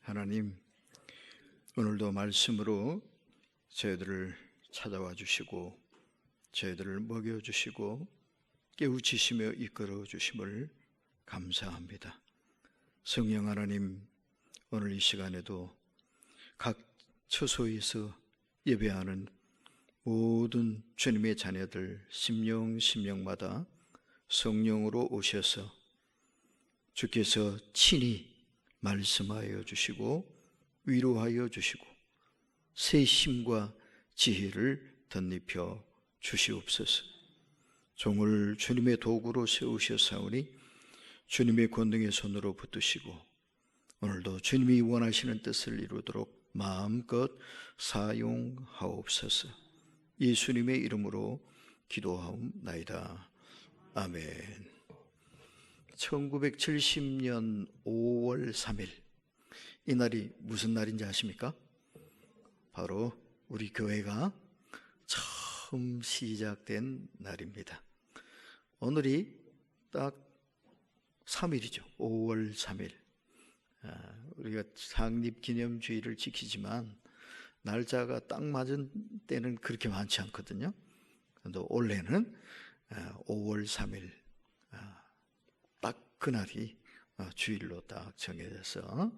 하나님, 오늘도 말씀으로 저희들을 찾아와 주시고 저희들을 먹여주시고 깨우치시며 이끌어 주심을 감사합니다. 성령 하나님, 오늘 이 시간에도 각 처소에서 예배하는 모든 주님의 자녀들 심령마다 성령으로 오셔서 주께서 친히 말씀하여 주시고 위로하여 주시고 새 힘과 지혜를 덧입혀 주시옵소서. 종을 주님의 도구로 세우셨사오니 주님의 권능의 손으로 붙드시고 오늘도 주님이 원하시는 뜻을 이루도록 마음껏 사용하옵소서. 예수님의 이름으로 기도하옵나이다. 아멘. 1970년 5월 3일, 이 날이 무슨 날인지 아십니까? 바로 우리 교회가 처음 시작된 날입니다. 오늘이 딱 3일이죠. 5월 3일. 우리가 창립기념주의를 지키지만 날짜가 딱 맞은 때는 그렇게 많지 않거든요. 그런데 올해는 5월 3일 딱 그날이 주일로 딱 정해져서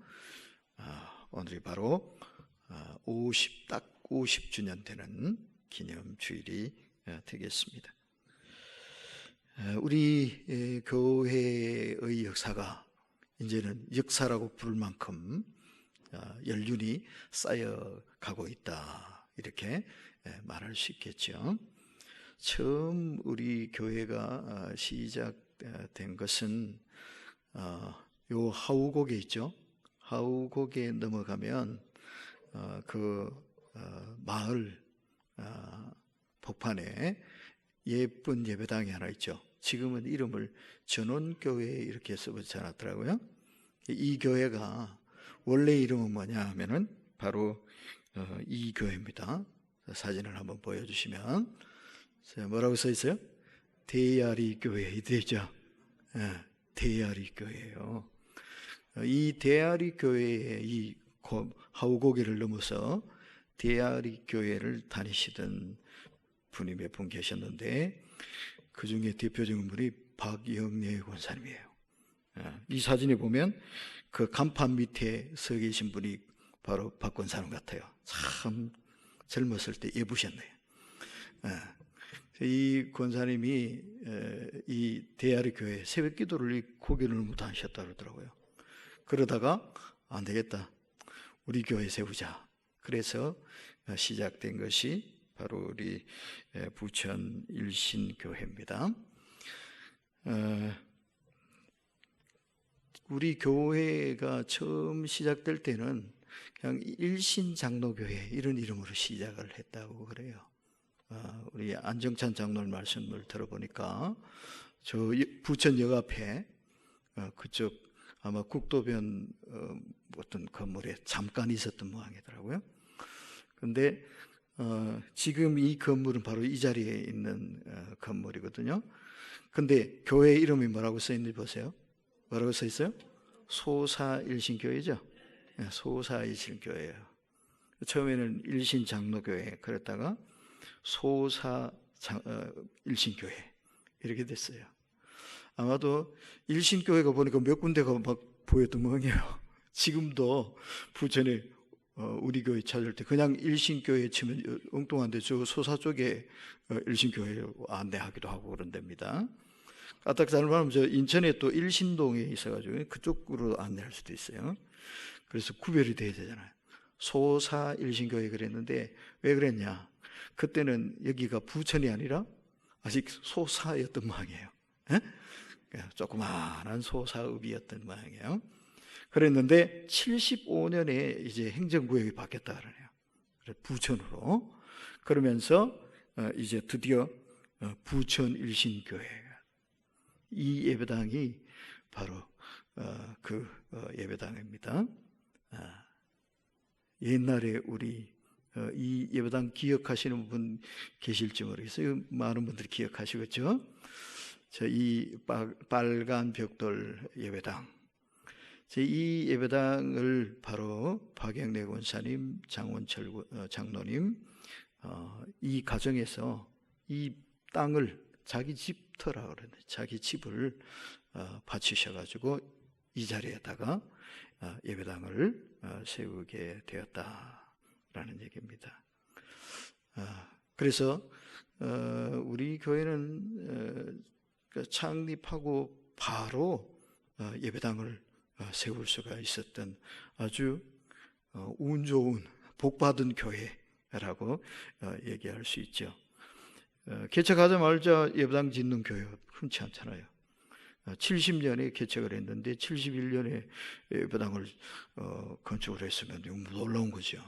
오늘이 바로 딱 50주년 되는 기념주일이 되겠습니다. 우리 교회의 역사가 이제는 역사라고 부를 만큼 연륜이 쌓여가고 있다, 이렇게 말할 수 있겠죠. 처음 우리 교회가 시작된 것은 요 하우곡에 있죠. 하우곡에 넘어가면 그 마을 복판에 예쁜 예배당이 하나 있죠. 지금은 이름을 전원교회 이렇게 써붙지 않았더라고요. 이 교회가 원래 이름은 뭐냐 하면은 바로 이 교회입니다. 사진을 한번 보여주시면 뭐라고 써 있어요? 대야리 교회 되죠. 대야리 교회예요. 이 대야리 교회의 이 하우고개를 넘어서 대야리 교회를 다니시던 분이 몇 분 계셨는데 그 중에 대표적인 분이 박영래 권사님이에요. 이 사진에 보면 그 간판 밑에 서 계신 분이 바로 박 권사님 같아요. 참 젊었을 때 예쁘셨네요. 이 권사님이 이 대야리 교회 새벽 기도를 고개를 못 하셨다 그러더라고요. 그러다가 안 되겠다, 우리 교회 세우자. 그래서 시작된 것이 바로 우리 부천 일신교회입니다. 우리 교회가 처음 시작될 때는 그냥 일신장로교회 이런 이름으로 시작을 했다고 그래요. 우리 안정찬 장로님 말씀을 들어보니까 저 부천역 앞에 그쪽 아마 국도변 어떤 건물에 잠깐 있었던 모양이더라고요. 그런데 지금 이 건물은 바로 이 자리에 있는 건물이거든요. 근데 교회 이름이 뭐라고 써 있는지 보세요. 뭐라고 써 있어요? 소사일신교회죠. 소사일신교회예요. 처음에는 일신장로교회, 그랬다가 소사일신교회 이렇게 됐어요. 아마도 일신교회가 보니까 몇 군데가 막 보였던 모양이에요. 지금도 부천에 우리 교회 찾을 때 그냥 일신교회 치면 엉뚱한데 저 소사 쪽에 일신교회 안내하기도 하고 그런 데입니다. 까딱 잘못하면 저 인천에 또 일신동에 있어가지고 그쪽으로 안내할 수도 있어요. 그래서 구별이 돼야 되잖아요. 소사 일신교회 그랬는데 왜 그랬냐? 그때는 여기가 부천이 아니라 아직 소사였던 모양이에요. 조그마한 소사읍이었던 모양이에요. 그랬는데 75년에 이제 행정구역이 바뀌었다 그러네요. 부천으로. 그러면서 이제 드디어 부천 일신교회, 이 예배당이 바로 그 예배당입니다. 옛날에 우리 이 예배당 기억하시는 분 계실지 모르겠어요. 많은 분들이 기억하시겠죠. 이 빨간 벽돌 예배당, 이 예배당을 바로 박영래 권사님, 장원철 장로님 이 가정에서 이 땅을 자기 집터라고 그러는데 자기 집을 바치셔가지고 이 자리에다가 예배당을 세우게 되었다라는 얘기입니다. 그래서 우리 교회는 창립하고 바로 예배당을 세울 수가 있었던 아주 운 좋은 복받은 교회라고 얘기할 수 있죠. 개척하자마자 예배당 짓는 교회 흔치 않잖아요. 70년에 개척을 했는데 71년에 예배당을 건축을 했으면 놀라운 거죠.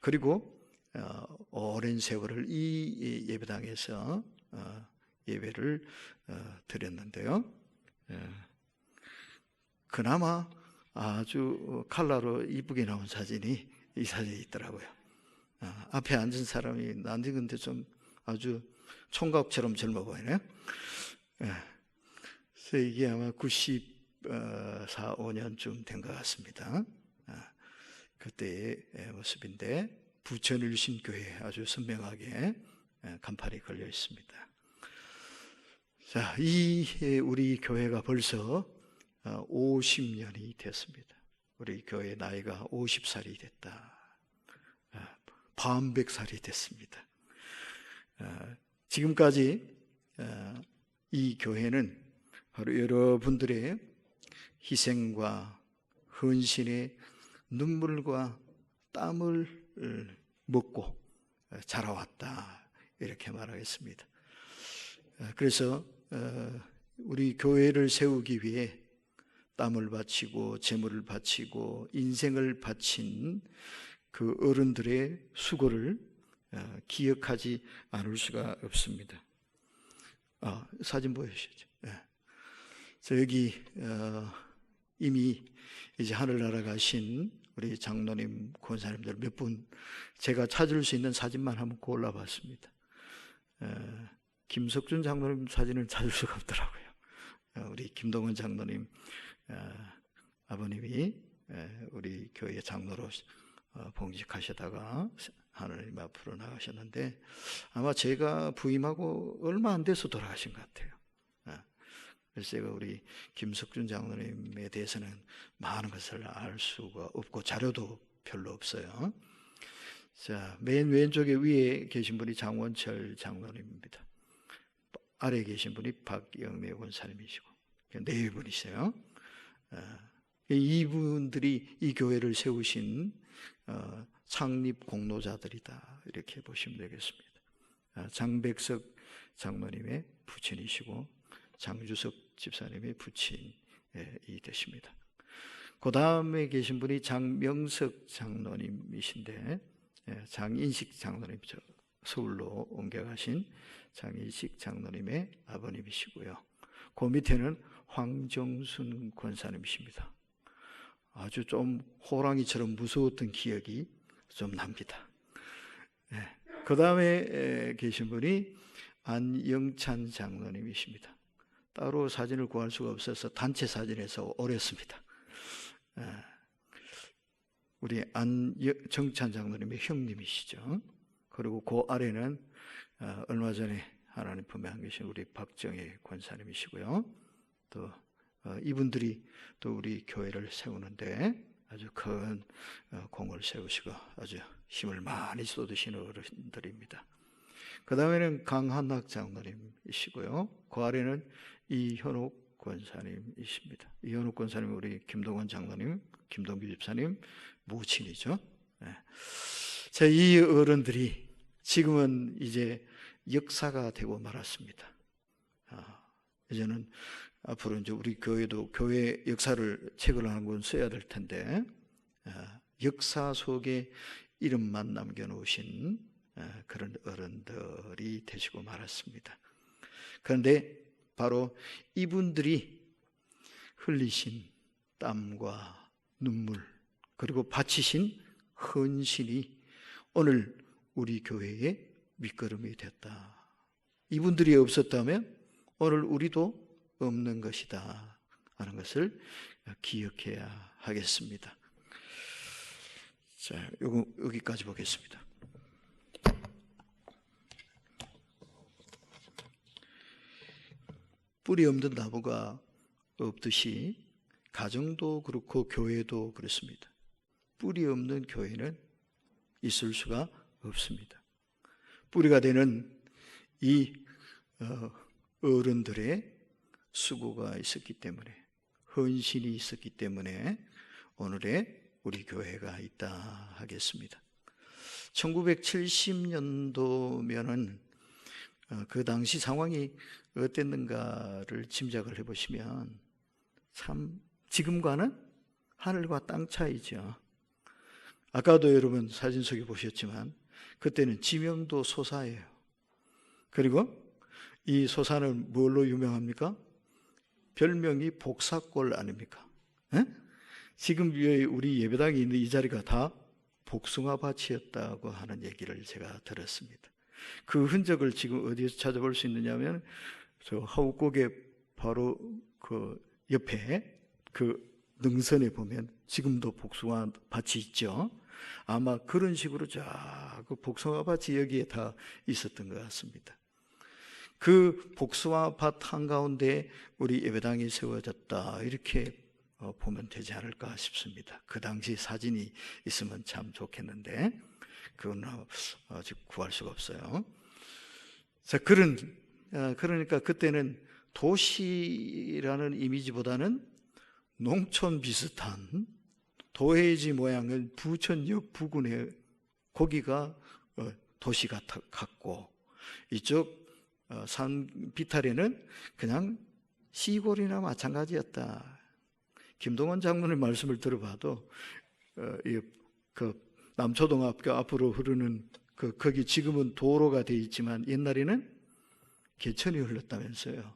그리고 오랜 세월을 이 예배당에서 예배를 드렸는데요. 그나마 아주 컬러로 이쁘게 나온 사진이 이 사진이 있더라고요. 앞에 앉은 사람이 난데 근데 좀 아주 총각처럼 젊어 보이네요. 그래서 이게 아마 94, 5년쯤 된 것 같습니다. 그때의 모습인데 부천일신교회에 아주 선명하게 간판이 걸려 있습니다. 자, 우리 교회가 벌써 50년이 됐습니다. 우리 교회 나이가 50살이 됐다. 반백살이 됐습니다. 지금까지 이 교회는 바로 여러분들의 희생과 헌신의 눈물과 땀을 먹고 자라왔다 이렇게 말하겠습니다. 그래서 우리 교회를 세우기 위해 땀을 바치고 재물을 바치고 인생을 바친 그 어른들의 수고를 기억하지 않을 수가 없습니다. 사진 보여주시죠. 여기 이미 이제 하늘나라 가신 우리 장로님, 권사님들 몇 분 제가 찾을 수 있는 사진만 한번 골라봤습니다. 김석준 장로님 사진을 찾을 수가 없더라고요. 우리 김동원 장로님 아버님이 우리 교회 장로로 봉직하시다가 하나님 앞으로 나가셨는데 아마 제가 부임하고 얼마 안 돼서 돌아가신 것 같아요. 그래서 제가 우리 김석준 장로님에 대해서는 많은 것을 알 수가 없고 자료도 별로 없어요. 자, 맨 왼쪽에 위에 계신 분이 장원철 장로님입니다. 아래에 계신 분이 박영래 권사님이시고 네 분이세요. 이분들이 이 교회를 세우신 창립 공로자들이다 이렇게 보시면 되겠습니다. 장백석 장로님의 부친이시고 장주석 집사님의 부친이 되십니다. 그 다음에 계신 분이 장명석 장로님이신데 장인식 장로님, 서울로 옮겨가신 장인식 장로님의 아버님이시고요. 그 밑에는 황정순 권사님이십니다. 아주 좀 호랑이처럼 무서웠던 기억이 좀 납니다. 그 다음에 계신 분이 안영찬 장로님이십니다. 따로 사진을 구할 수가 없어서 단체 사진에서 오렸습니다. 우리 안정찬 장로님의 형님이시죠. 그리고 그 아래는 얼마 전에 하나님 품에 안 계신 우리 박정희 권사님이시고요. 또 이분들이 또 우리 교회를 세우는데 아주 큰 공을 세우시고 아주 힘을 많이 쏟으시는 어른들입니다. 그 다음에는 강한학 장로님이시고요. 그 아래는 이현옥 권사님이십니다. 이현옥 권사님은 우리 김동원 장로님, 김동규 집사님 모친이죠. 자, 이 어른들이 지금은 이제 역사가 되고 말았습니다. 이제는 앞으로 이제 우리 교회도 교회 역사를 책을 한 권 써야 될 텐데 역사 속에 이름만 남겨놓으신 그런 어른들이 되시고 말았습니다. 그런데 바로 이분들이 흘리신 땀과 눈물 그리고 바치신 헌신이 오늘 우리 교회의 밑거름이 됐다. 이분들이 없었다면 오늘 우리도 없는 것이다 하는 것을 기억해야 하겠습니다. 자, 여기까지 보겠습니다. 뿌리 없는 나무가 없듯이 가정도 그렇고 교회도 그렇습니다. 뿌리 없는 교회는 있을 수가 없습니다. 뿌리가 되는 이 어른들의 수고가 있었기 때문에, 헌신이 있었기 때문에 오늘의 우리 교회가 있다 하겠습니다. 1970년도면은 그 당시 상황이 어땠는가를 짐작을 해보시면 참 지금과는 하늘과 땅 차이죠. 아까도 여러분 사진 속에 보셨지만 그때는 지명도 소사예요. 그리고 이 소사는 뭘로 유명합니까? 별명이 복사골 아닙니까? 에? 지금 우리 예배당에 있는 이 자리가 다 복숭아밭이었다고 하는 얘기를 제가 들었습니다. 그 흔적을 지금 어디에서 찾아볼 수 있느냐면 저 하우곡의 바로 그 옆에 그 능선에 보면 지금도 복숭아밭이 있죠. 아마 그런 식으로 쫙 그 복숭아밭이 여기에 다 있었던 것 같습니다. 그 복숭아밭 한가운데 우리 예배당이 세워졌다, 이렇게 보면 되지 않을까 싶습니다. 그 당시 사진이 있으면 참 좋겠는데 그건 아직 구할 수가 없어요. 자, 그러니까 그때는 도시라는 이미지보다는 농촌 비슷한 도해지 모양의 부천역 부근에 거기가 도시 같고, 이쪽 산 비탈에는 그냥 시골이나 마찬가지였다. 김동원 장로의 말씀을 들어봐도 그 남초등학교 앞으로 흐르는 거기 지금은 도로가 돼 있지만 옛날에는 개천이 흘렀다면서요.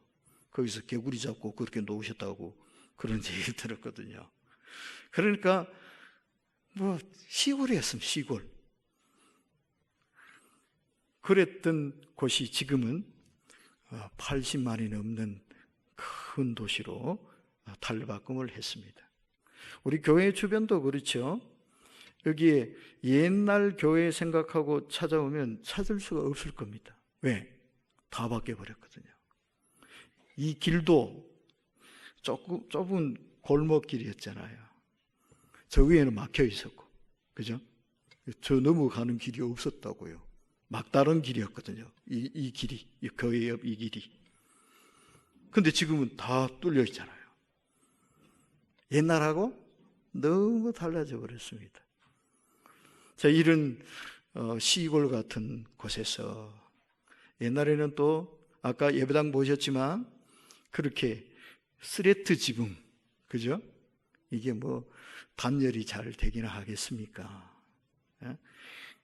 거기서 개구리 잡고 그렇게 놓으셨다고 그런 얘기를 들었거든요. 그러니까 뭐 시골이었습니다. 시골. 그랬던 곳이 지금은 80만이 넘는 큰 도시로 탈바꿈을 했습니다. 우리 교회 주변도 그렇죠. 여기에 옛날 교회 생각하고 찾아오면 찾을 수가 없을 겁니다. 왜? 다 바뀌어버렸거든요. 이 길도 좁은 골목길이었잖아요. 저 위에는 막혀 있었고, 그죠? 저 넘어가는 길이 없었다고요. 막다른 길이었거든요. 이 길이, 이 교회 옆 이 길이. 근데 지금은 다 뚫려 있잖아요. 옛날하고 너무 달라져 버렸습니다. 자, 이런 시골 같은 곳에서 옛날에는 또 아까 예배당 보셨지만 그렇게 스레트 지붕, 그죠? 이게 뭐 단열이 잘 되기나 하겠습니까?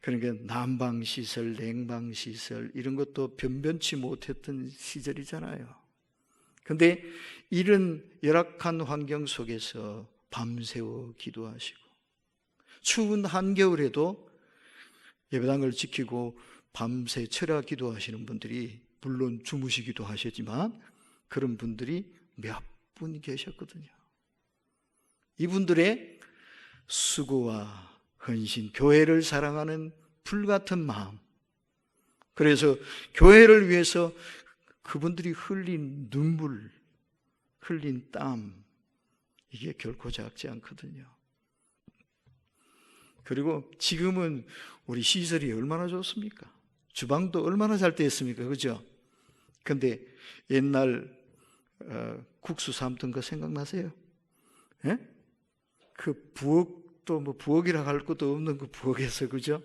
그러니까 난방시설, 냉방시설 이런 것도 변변치 못했던 시절이잖아요. 근데 이런 열악한 환경 속에서 밤새워 기도하시고 추운 한겨울에도 예배당을 지키고 밤새 철야 기도하시는 분들이 물론 주무시기도 하셨지만 그런 분들이 몇 분 계셨거든요. 이분들의 수고와 헌신, 교회를 사랑하는 불같은 마음, 그래서 교회를 위해서 그분들이 흘린 눈물, 흘린 땀, 이게 결코 작지 않거든요. 그리고 지금은 우리 시설이 얼마나 좋습니까? 주방도 얼마나 잘 되어 있습니까? 그죠? 근데 옛날 국수 삶던 거 생각나세요? 예? 그 부엌도 뭐 부엌이라 할 것도 없는 그 부엌에서, 그죠?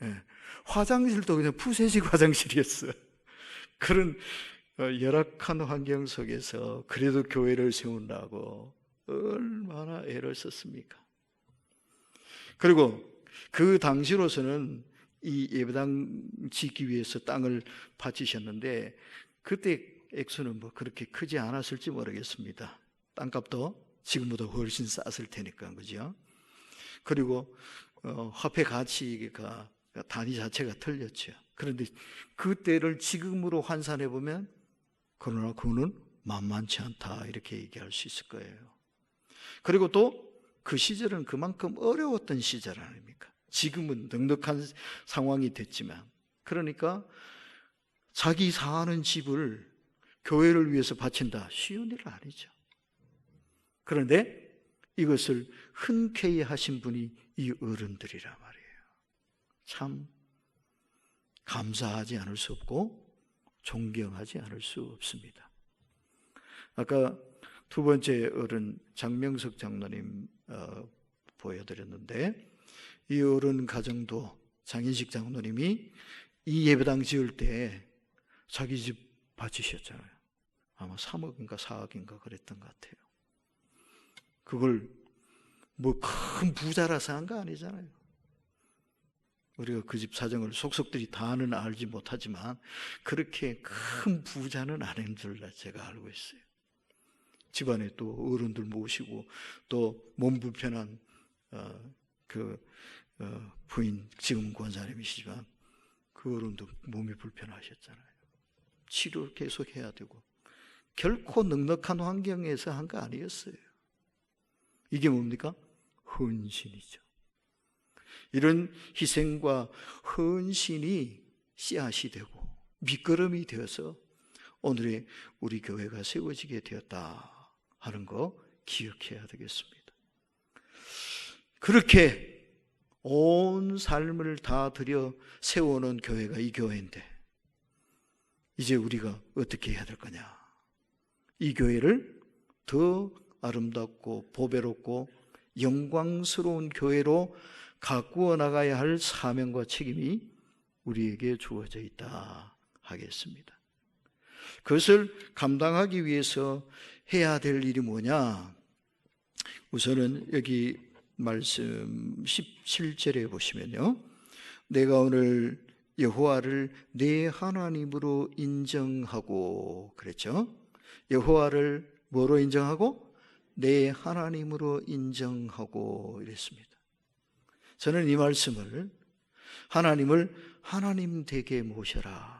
예. 화장실도 그냥 푸세식 화장실이었어요. 그런 열악한 환경 속에서 그래도 교회를 세운다고 얼마나 애를 썼습니까? 그리고 그 당시로서는 이 예배당 짓기 위해서 땅을 바치셨는데 그때 액수는 뭐 그렇게 크지 않았을지 모르겠습니다. 땅값도 지금보다 훨씬 쌌을 테니까, 그죠? 그리고 화폐 가치가 단위 자체가 틀렸죠. 그런데 그때를 지금으로 환산해 보면 그러나 그거는 만만치 않다 이렇게 얘기할 수 있을 거예요. 그리고 또 그 시절은 그만큼 어려웠던 시절 아닙니까? 지금은 넉넉한 상황이 됐지만, 그러니까 자기 사는 집을 교회를 위해서 바친다, 쉬운 일 아니죠. 그런데 이것을 흔쾌히 하신 분이 이 어른들이란 말이에요. 참 감사하지 않을 수 없고 존경하지 않을 수 없습니다. 아까 두 번째 어른 장명석 장로님 보여드렸는데, 이 어른 가정도 장인식 장로님이 이 예배당 지을 때 자기 집 바치셨잖아요. 아마 3억인가 4억인가 그랬던 것 같아요. 그걸 뭐 큰 부자라서 한 거 아니잖아요. 우리가 그 집 사정을 속속들이 다는 알지 못하지만 그렇게 큰 부자는 아닌 줄 제가 알고 있어요. 집안에 또 어른들 모시고 또 몸 불편한 부인, 지금 권사님이시지만 그 어른도 몸이 불편하셨잖아요. 치료를 계속 해야 되고 결코 넉넉한 환경에서 한 거 아니었어요. 이게 뭡니까? 헌신이죠. 이런 희생과 헌신이 씨앗이 되고 밑거름이 되어서 오늘의 우리 교회가 세워지게 되었다 하는 거 기억해야 되겠습니다. 그렇게 온 삶을 다 들여 세워놓은 교회가 이 교회인데 이제 우리가 어떻게 해야 될 거냐? 이 교회를 더 아름답고 보배롭고 영광스러운 교회로 가꾸어 나가야 할 사명과 책임이 우리에게 주어져 있다 하겠습니다. 그것을 감당하기 위해서 해야 될 일이 뭐냐? 우선은 여기 말씀 17절에 보시면요, 내가 오늘 여호와를 내 하나님으로 인정하고 그랬죠. 여호와를 뭐로 인정하고? 내 하나님으로 인정하고 이랬습니다. 저는 이 말씀을 하나님을 하나님 되게 모셔라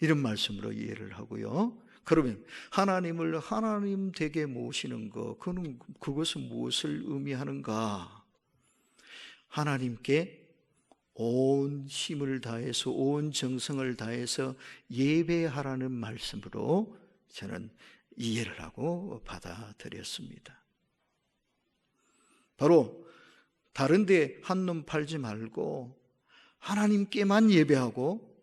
이런 말씀으로 이해를 하고요. 그러면 하나님을 하나님 되게 모시는 것, 그것은 무엇을 의미하는가? 하나님께 온 힘을 다해서 온 정성을 다해서 예배하라는 말씀으로 저는 이해를 하고 받아들였습니다. 바로 다른 데 한눈 팔지 말고 하나님께만 예배하고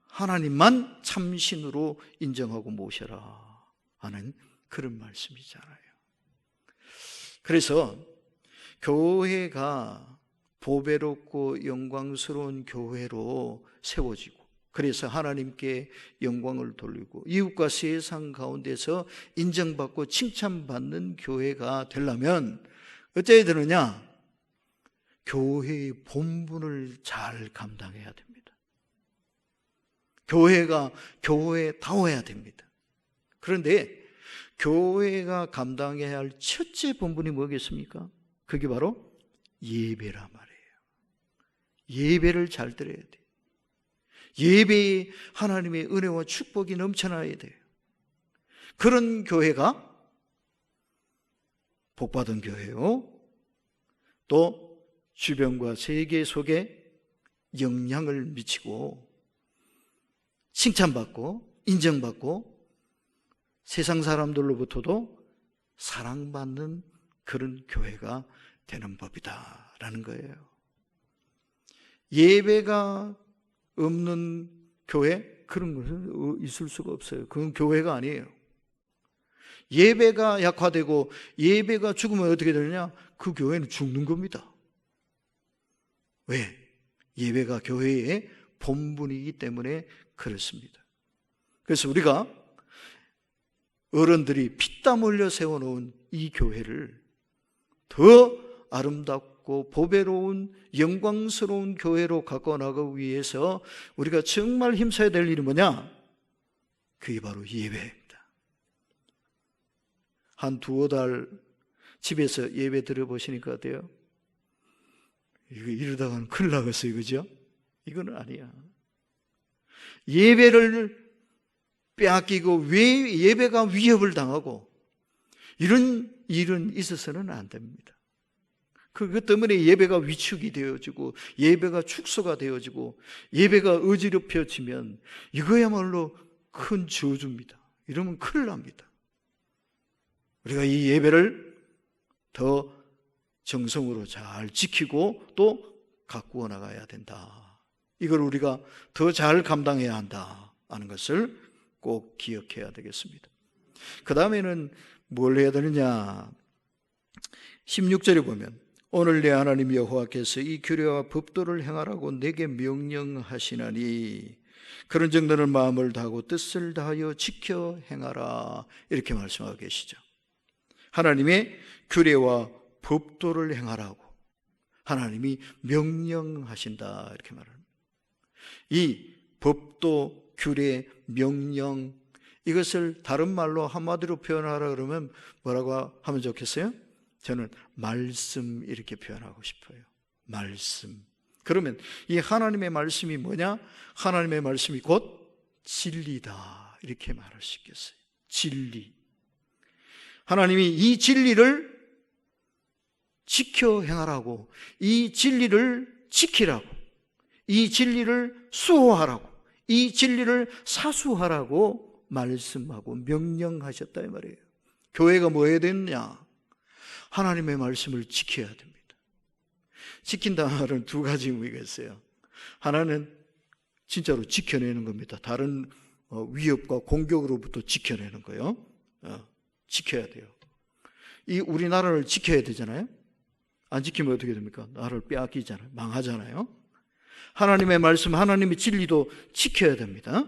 하나님만 참신으로 인정하고 모셔라 하는 그런 말씀이잖아요. 그래서 교회가 보배롭고 영광스러운 교회로 세워지고, 그래서 하나님께 영광을 돌리고 이웃과 세상 가운데서 인정받고 칭찬받는 교회가 되려면 어찌해야 되느냐? 교회의 본분을 잘 감당해야 됩니다. 교회가 교회다워야 됩니다. 그런데 교회가 감당해야 할 첫째 본분이 뭐겠습니까? 그게 바로 예배란 말이에요. 예배를 잘 드려야 돼요. 예배에 하나님의 은혜와 축복이 넘쳐나야 돼요. 그런 교회가 복받은 교회요, 또 주변과 세계 속에 영향을 미치고 칭찬받고 인정받고 세상 사람들로부터도 사랑받는 그런 교회가 되는 법이다 라는 거예요. 예배가 없는 교회, 그런 것은 있을 수가 없어요. 그건 교회가 아니에요. 예배가 약화되고 예배가 죽으면 어떻게 되느냐? 그 교회는 죽는 겁니다. 왜? 예배가 교회의 본분이기 때문에 그렇습니다. 그래서 우리가 어른들이 피땀 흘려 세워놓은 이 교회를 더 아름답고 보배로운 영광스러운 교회로 가꿔 나가기 위해서 우리가 정말 힘써야 될 일이 뭐냐? 그게 바로 예배입니다. 한 두어 달 집에서 예배 들어보시니까 어때요? 이러다가는 큰일 나겠어요, 그죠? 이건 아니야. 예배를 빼앗기고 왜 예배가 위협을 당하고 이런 일은 있어서는 안 됩니다. 그것 때문에 예배가 위축이 되어지고 예배가 축소가 되어지고 예배가 어지럽혀지면 이거야말로 큰 저주입니다. 이러면 큰일 납니다. 우리가 이 예배를 더 정성으로 잘 지키고 또 가꾸어 나가야 된다. 이걸 우리가 더 잘 감당해야 한다 하는 것을 꼭 기억해야 되겠습니다. 그 다음에는 뭘 해야 되느냐? 16절에 보면 오늘 내 하나님 여호와께서 이 규례와 법도를 행하라고 내게 명령하시나니 그런즉 너는 마음을 다하고 뜻을 다하여 지켜 행하라, 이렇게 말씀하고 계시죠. 하나님의 규례와 법도를 행하라고 하나님이 명령하신다, 이렇게 말합니다. 이 법도, 규례, 명령, 이것을 다른 말로 한마디로 표현하라 그러면 뭐라고 하면 좋겠어요? 저는 말씀, 이렇게 표현하고 싶어요. 말씀. 그러면 이 하나님의 말씀이 뭐냐? 하나님의 말씀이 곧 진리다, 이렇게 말할 수 있겠어요. 진리. 하나님이 이 진리를 지켜 행하라고, 이 진리를 지키라고, 이 진리를 수호하라고, 이 진리를 사수하라고 말씀하고 명령하셨다, 이 말이에요. 교회가 뭐 해야 되느냐? 하나님의 말씀을 지켜야 됩니다. 지킨다는 말은 두 가지 의미가 있어요. 하나는 진짜로 지켜내는 겁니다. 다른 위협과 공격으로부터 지켜내는 거예요. 지켜야 돼요. 이 우리나라를 지켜야 되잖아요. 안 지키면 어떻게 됩니까? 나라를 빼앗기잖아요. 망하잖아요. 하나님의 말씀, 하나님의 진리도 지켜야 됩니다.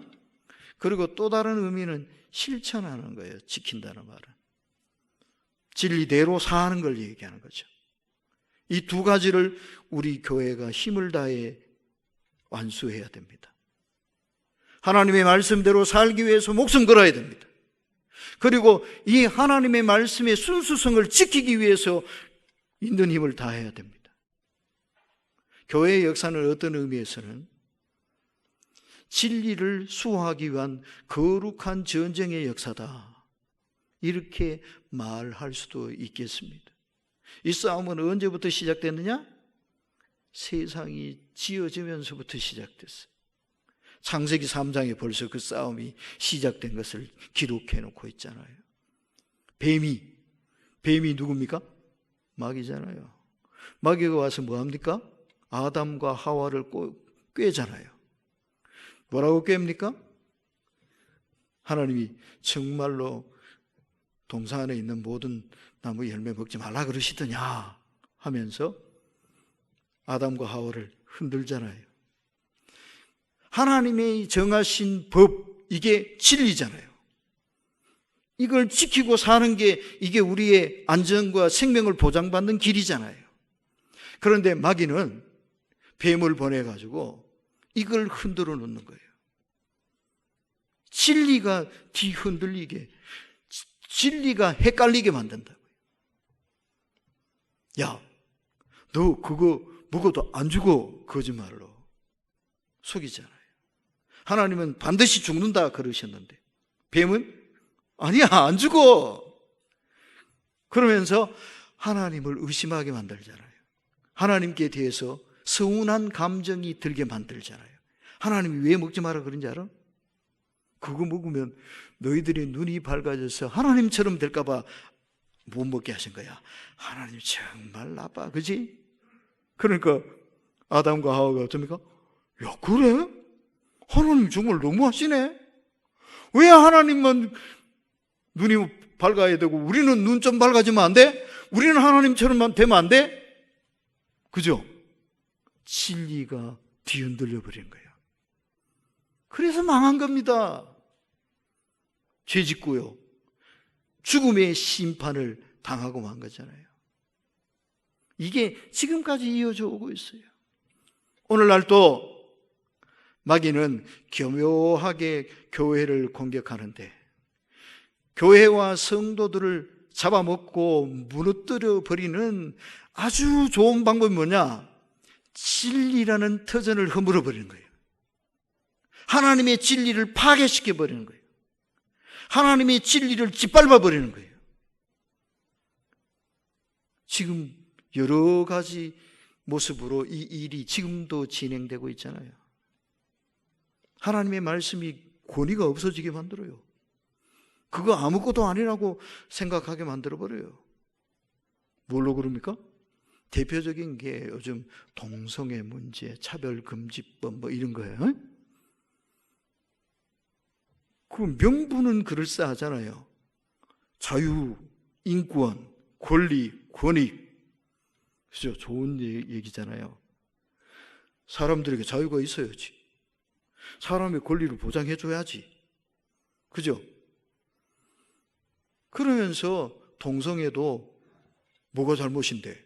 그리고 또 다른 의미는 실천하는 거예요. 지킨다는 말은 진리대로 사는 걸 얘기하는 거죠. 이 두 가지를 우리 교회가 힘을 다해 완수해야 됩니다. 하나님의 말씀대로 살기 위해서 목숨 걸어야 됩니다. 그리고 이 하나님의 말씀의 순수성을 지키기 위해서 있는 힘을 다해야 됩니다. 교회의 역사는 어떤 의미에서는 진리를 수호하기 위한 거룩한 전쟁의 역사다, 이렇게 말할 수도 있겠습니다. 이 싸움은 언제부터 시작됐느냐? 세상이 지어지면서부터 시작됐어요. 창세기 3장에 벌써 그 싸움이 시작된 것을 기록해 놓고 있잖아요. 뱀이 누굽니까? 마귀잖아요. 마귀가 와서 뭐합니까? 아담과 하와를 꿰잖아요. 뭐라고 꿰입니까? 하나님이 정말로 동산 안에 있는 모든 나무 열매 먹지 말라 그러시더냐 하면서 아담과 하와를 흔들잖아요. 하나님이 정하신 법, 이게 진리잖아요. 이걸 지키고 사는 게 이게 우리의 안전과 생명을 보장받는 길이잖아요. 그런데 마귀는 뱀을 보내가지고 이걸 흔들어 놓는 거예요. 진리가 뒤흔들리게, 진리가 헷갈리게 만든다고요. 야, 너 그거 먹어도 안 죽어, 거짓말로 속이잖아요. 하나님은 반드시 죽는다 그러셨는데 뱀은 아니야, 안 죽어. 그러면서 하나님을 의심하게 만들잖아요. 하나님께 대해서 서운한 감정이 들게 만들잖아요. 하나님이 왜 먹지 마라 그런지 알아? 그거 먹으면 너희들의 눈이 밝아져서 하나님처럼 될까 봐 못 먹게 하신 거야. 하나님 정말 나빠, 그지? 그러니까 아담과 하와가 어떻습니까? 야, 그래? 하나님 정말 너무하시네. 왜 하나님만 눈이 밝아야 되고 우리는 눈 좀 밝아지면 안 돼? 우리는 하나님처럼만 되면 안 돼? 그죠? 진리가 뒤흔들려 버린 거예요. 그래서 망한 겁니다. 죄 짓고요, 죽음의 심판을 당하고 만 거잖아요. 이게 지금까지 이어져 오고 있어요. 오늘날 또 마귀는 교묘하게 교회를 공격하는데, 교회와 성도들을 잡아먹고 무너뜨려 버리는 아주 좋은 방법이 뭐냐? 진리라는 터전을 허물어 버리는 거예요. 하나님의 진리를 파괴시켜 버리는 거예요. 하나님의 진리를 짓밟아 버리는 거예요. 지금 여러 가지 모습으로 이 일이 지금도 진행되고 있잖아요. 하나님의 말씀이 권위가 없어지게 만들어요. 그거 아무것도 아니라고 생각하게 만들어버려요. 뭘로 그럽니까? 대표적인 게 요즘 동성애 문제, 차별금지법 뭐 이런 거예요. 그 명분은 그럴싸하잖아요. 자유, 인권, 권리, 권익. 그죠? 좋은 얘기잖아요. 사람들에게 자유가 있어야지. 사람의 권리를 보장해줘야지. 그죠? 그러면서 동성애도 뭐가 잘못인데?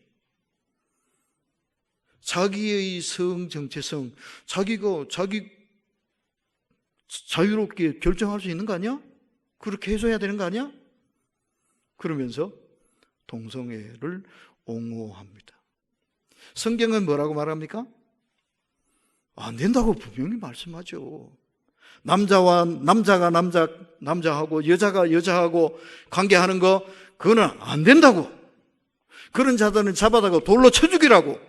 자기의 성 정체성, 자기가 자기 자유롭게 결정할 수 있는 거 아니야? 그렇게 해줘야 되는 거 아니야? 그러면서 동성애를 옹호합니다. 성경은 뭐라고 말합니까? 안 된다고 분명히 말씀하죠. 남자가 남자하고 여자가 여자하고 관계하는 거 그거는 안 된다고. 그런 자들은 잡아다가 돌로 쳐 죽이라고.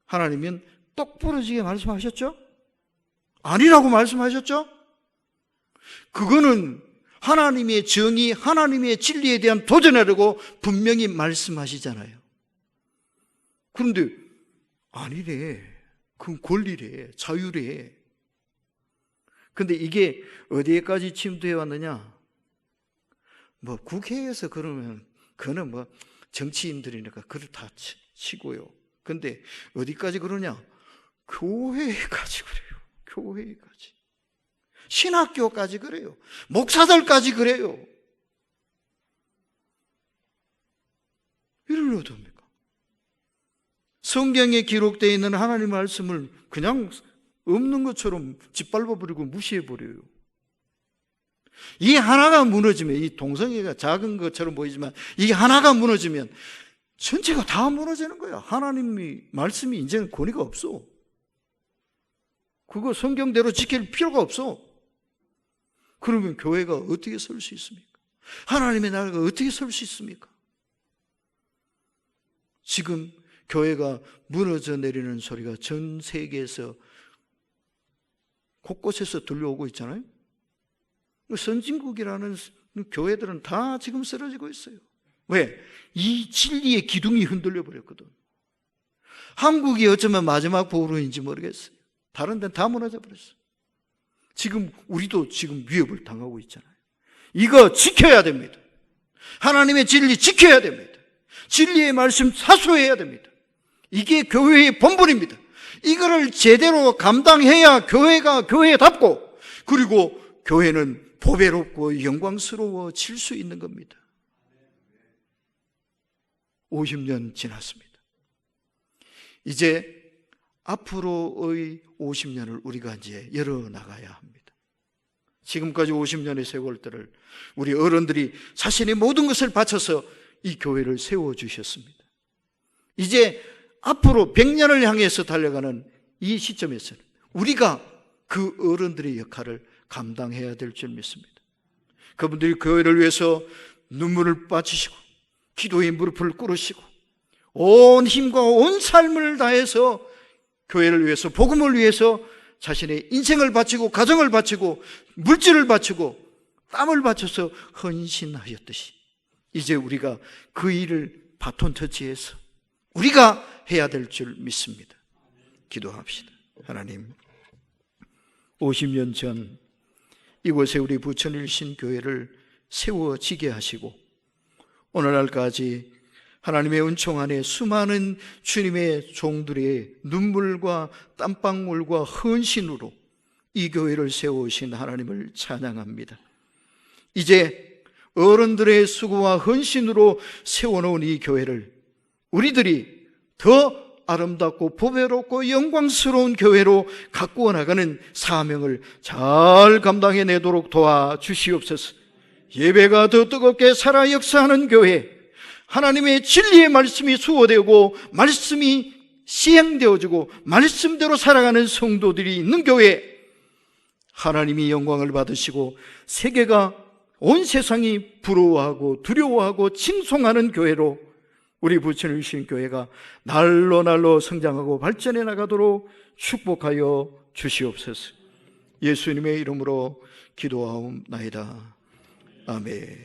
하나님은 똑부러지게 말씀하셨죠? 아니라고 말씀하셨죠? 그거는 하나님의 정의, 하나님의 진리에 대한 도전이라고 분명히 말씀하시잖아요. 그런데 아니래. 그건 권리래. 자유래. 근데 이게 어디에까지 침투해 왔느냐? 뭐 국회에서 그러면 그거는 뭐 정치인들이니까 그걸 다 치고요. 근데 어디까지 그러냐? 교회까지 그래요. 교회까지. 신학교까지 그래요. 목사들까지 그래요. 이러면 어떡합니까? 성경에 기록되어 있는 하나님의 말씀을 그냥 없는 것처럼 짓밟아버리고 무시해버려요. 이 하나가 무너지면, 이 동성애가 작은 것처럼 보이지만 이 하나가 무너지면 전체가 다 무너지는 거야. 하나님의 말씀이 이제는 권위가 없어. 그거 성경대로 지킬 필요가 없어. 그러면 교회가 어떻게 설 수 있습니까? 하나님의 나라가 어떻게 설 수 있습니까? 지금 교회가 무너져 내리는 소리가 전 세계에서 곳곳에서 들려오고 있잖아요. 선진국이라는 교회들은 다 지금 쓰러지고 있어요. 왜? 이 진리의 기둥이 흔들려 버렸거든. 한국이 어쩌면 마지막 보루인지 모르겠어요. 다른 데는 다 무너져 버렸어. 지금 우리도 지금 위협을 당하고 있잖아요. 이거 지켜야 됩니다. 하나님의 진리 지켜야 됩니다. 진리의 말씀 사수해야 됩니다. 이게 교회의 본분입니다. 이거를 제대로 감당해야 교회가 교회답고, 그리고 교회는 보배롭고 영광스러워질 수 있는 겁니다. 50년 지났습니다. 이제 앞으로의 50년을 우리가 이제 열어나가야 합니다. 지금까지 50년의 세월들을 우리 어른들이 자신의 모든 것을 바쳐서 이 교회를 세워주셨습니다. 이제 앞으로 100년을 향해서 달려가는 이 시점에서는 우리가 그 어른들의 역할을 감당해야 될 줄 믿습니다. 그분들이 교회를 위해서 눈물을 바치시고 기도의 무릎을 꿇으시고 온 힘과 온 삶을 다해서 교회를 위해서, 복음을 위해서 자신의 인생을 바치고 가정을 바치고 물질을 바치고 땀을 바쳐서 헌신하였듯이 이제 우리가 그 일을 바톤 터치해서 우리가 해야 될 줄 믿습니다. 기도합시다. 하나님, 50년 전 이곳에 우리 부천일신 교회를 세워지게 하시고 오늘날까지 하나님의 은총 안에 수많은 주님의 종들의 눈물과 땀방울과 헌신으로 이 교회를 세우신 하나님을 찬양합니다. 이제 어른들의 수고와 헌신으로 세워놓은 이 교회를 우리들이 더 아름답고 보배롭고 영광스러운 교회로 가꾸어 나가는 사명을 잘 감당해내도록 도와주시옵소서. 예배가 더 뜨겁게 살아 역사하는 교회, 하나님의 진리의 말씀이 수호되고 말씀이 시행되어지고 말씀대로 살아가는 성도들이 있는 교회, 하나님이 영광을 받으시고 세계가 온 세상이 부러워하고 두려워하고 칭송하는 교회로 우리 부천의 신교회가 날로 날로 성장하고 발전해 나가도록 축복하여 주시옵소서. 예수님의 이름으로 기도하옵나이다. 아멘.